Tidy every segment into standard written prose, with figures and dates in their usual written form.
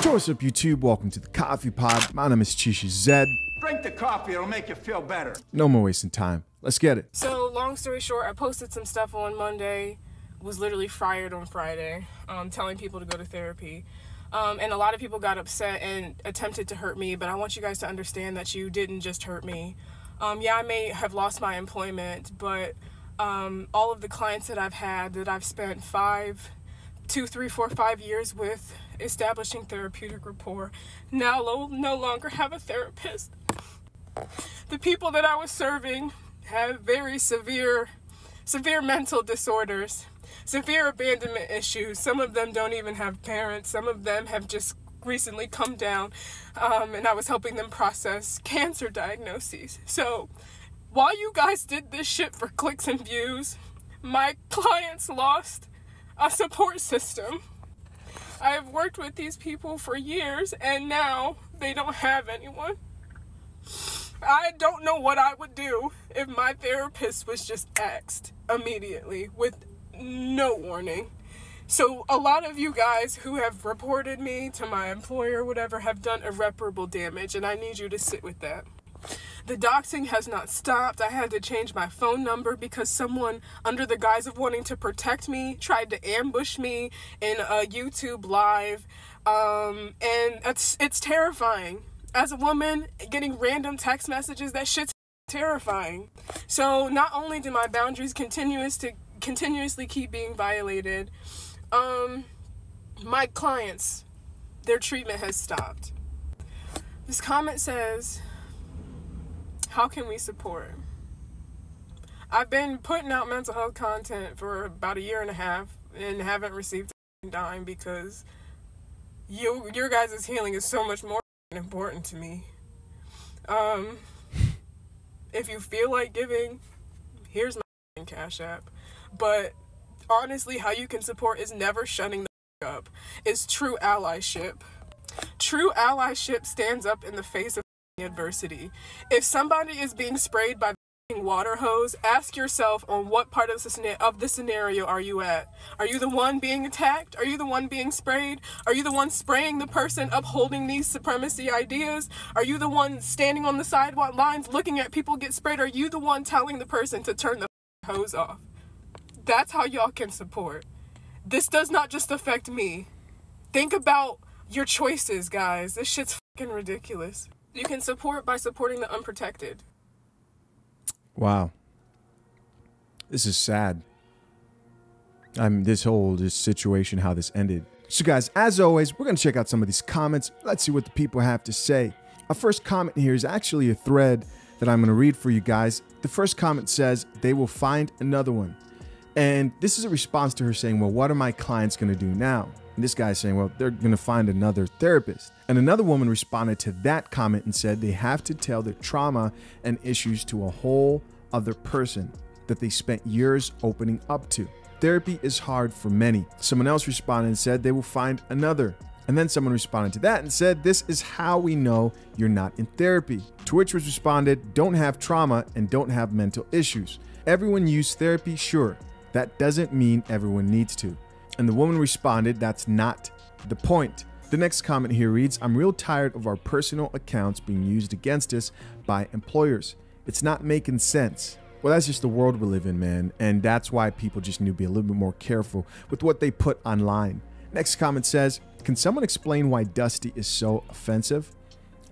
What's up, YouTube? Welcome to the Coffee Pod. My name is Chisha Zed. Drink the coffee, it'll make you feel better. No more wasting time. Let's get it. So, long story short, I posted some stuff on Monday, was literally fired on Friday, telling people to go to therapy. And a lot of people got upset and attempted to hurt me, but I want you guys to understand that you didn't just hurt me. Yeah, I may have lost my employment, but all of the clients that I've had, that I've spent 5 years with, establishing therapeutic rapport, now no longer have a therapist. The people that I was serving have very severe mental disorders, severe abandonment issues. Some of them don't even have parents. Some of them have just recently come down, and I was helping them process cancer diagnoses. So while you guys did this shit for clicks and views, my clients lost a support system. I have worked with these people for years, and now they don't have anyone. I don't know what I would do if my therapist was just axed immediately with no warning. So a lot of you guys who have reported me to my employer or whatever have done irreparable damage, and I need you to sit with that. The doxing has not stopped. I had to change my phone number because someone, under the guise of wanting to protect me, tried to ambush me in a YouTube live. And it's terrifying. As a woman, getting random text messages, that shit's terrifying. So not only do my boundaries continuously keep being violated, my clients, their treatment has stopped. This comment says, how can we support? I've been putting out mental health content for about 1.5 years and haven't received a dime because your guys' healing is so much more important to me. If you feel like giving, here's my Cash App. But honestly, how you can support is never shutting the up. It's true allyship. True allyship stands up in the face of adversity. If somebody is being sprayed by the water hose, ask yourself on what part of the scenario are you at? Are you the one being attacked? Are you the one being sprayed? Are you the one spraying the person upholding these supremacy ideas? Are you the one standing on the sidewalk lines looking at people get sprayed? Are you the one telling the person to turn the hose off? That's how y'all can support. This does not just affect me. Think about your choices, guys. This shit's fucking ridiculous. You can support by supporting the unprotected. Wow. This is sad. This situation, how this ended. So guys, as always, we're going to check out some of these comments. Let's see what the people have to say. Our first comment here is actually a thread that I'm going to read for you guys. The first comment says, they will find another one. And this is a response to her saying, well, what are my clients going to do now? And this guy's saying, well, they're going to find another therapist. And another woman responded to that comment and said they have to tell their trauma and issues to a whole other person that they spent years opening up to. Therapy is hard for many. Someone else responded and said they will find another. And then someone responded to that and said, this is how we know you're not in therapy. To which was responded, don't have trauma and don't have mental issues. Everyone use therapy, sure. That doesn't mean everyone needs to. And the woman responded, that's not the point. The next comment here reads, I'm real tired of our personal accounts being used against us by employers. It's not making sense. Well, that's just the world we live in, man. And that's why people just need to be a little bit more careful with what they put online. Next comment says, can someone explain why Dusty is so offensive?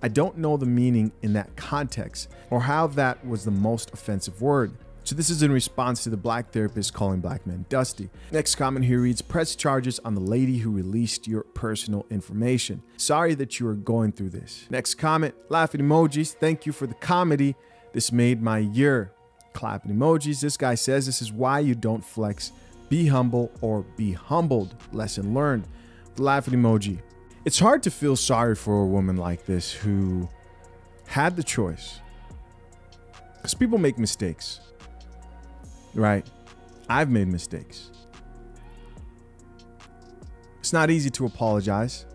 I don't know the meaning in that context or how that was the most offensive word. So this is in response to the black therapist calling black men dusty. Next comment here reads, press charges on the lady who released your personal information. Sorry that you are going through this. Next comment, laughing emojis. Thank you for the comedy. This made my year. Clapping emojis. This guy says this is why you don't flex. Be humble or be humbled. Lesson learned. The laughing emoji. It's hard to feel sorry for a woman like this who had the choice. Because people make mistakes. Right? I've made mistakes. It's not easy to apologize.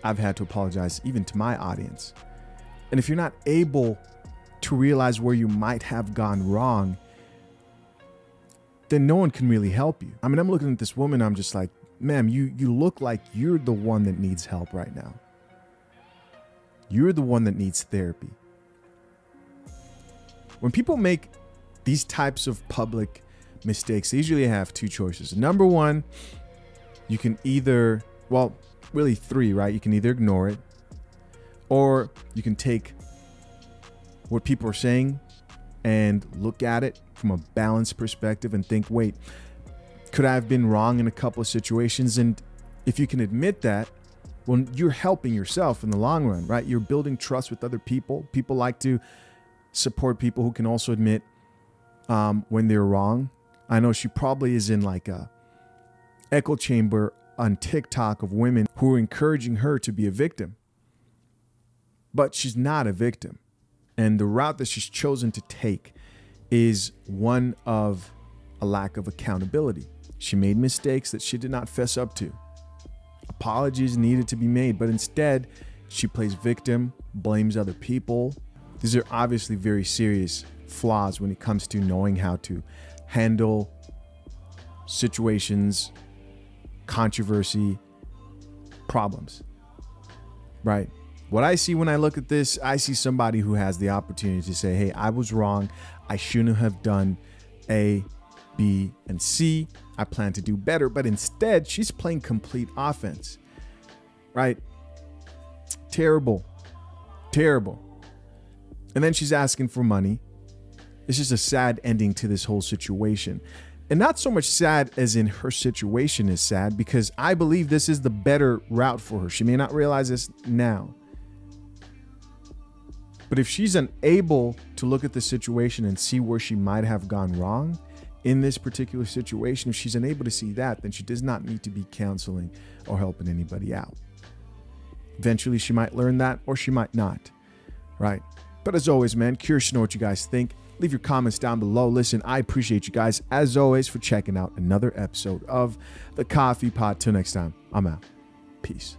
I've had to apologize even to my audience. And if you're not able to realize where you might have gone wrong, then no one can really help you. I mean, I'm looking at this woman, I'm just like, ma'am, you look like you're the one that needs help right now. You're the one that needs therapy. When people make these types of public mistakes, they usually have two choices. Number one, you can either, well, really three, right? You can either ignore it, or you can take what people are saying and look at it from a balanced perspective and think, wait, could I have been wrong in a couple of situations? And if you can admit that, well, you're helping yourself in the long run, right? You're building trust with other people. People like to support people who can also admit when they're wrong. I know she probably is in like a echo chamber on TikTok of women who are encouraging her to be a victim. But she's not a victim. And the route that she's chosen to take is one of a lack of accountability. She made mistakes that she did not fess up to. Apologies needed to be made, but instead she plays victim, blames other people. These are obviously very serious flaws when it comes to knowing how to handle situations, controversy, problems, right? What I see when I look at this, I see somebody who has the opportunity to say, hey, I was wrong. I shouldn't have done A, B, and C. I plan to do better. But instead, she's playing complete offense, right? Terrible, terrible. And then she's asking for money. It's just a sad ending to this whole situation. And not so much sad as in her situation is sad, because I believe this is the better route for her. She may not realize this now. But if she's unable to look at the situation and see where she might have gone wrong in this particular situation, if she's unable to see that, then she does not need to be counseling or helping anybody out. Eventually, she might learn that, or she might not, right? But as always, man, curious to know what you guys think. Leave your comments down below. Listen, I appreciate you guys, as always, for checking out another episode of The Coffee Pot. Till next time, I'm out. Peace.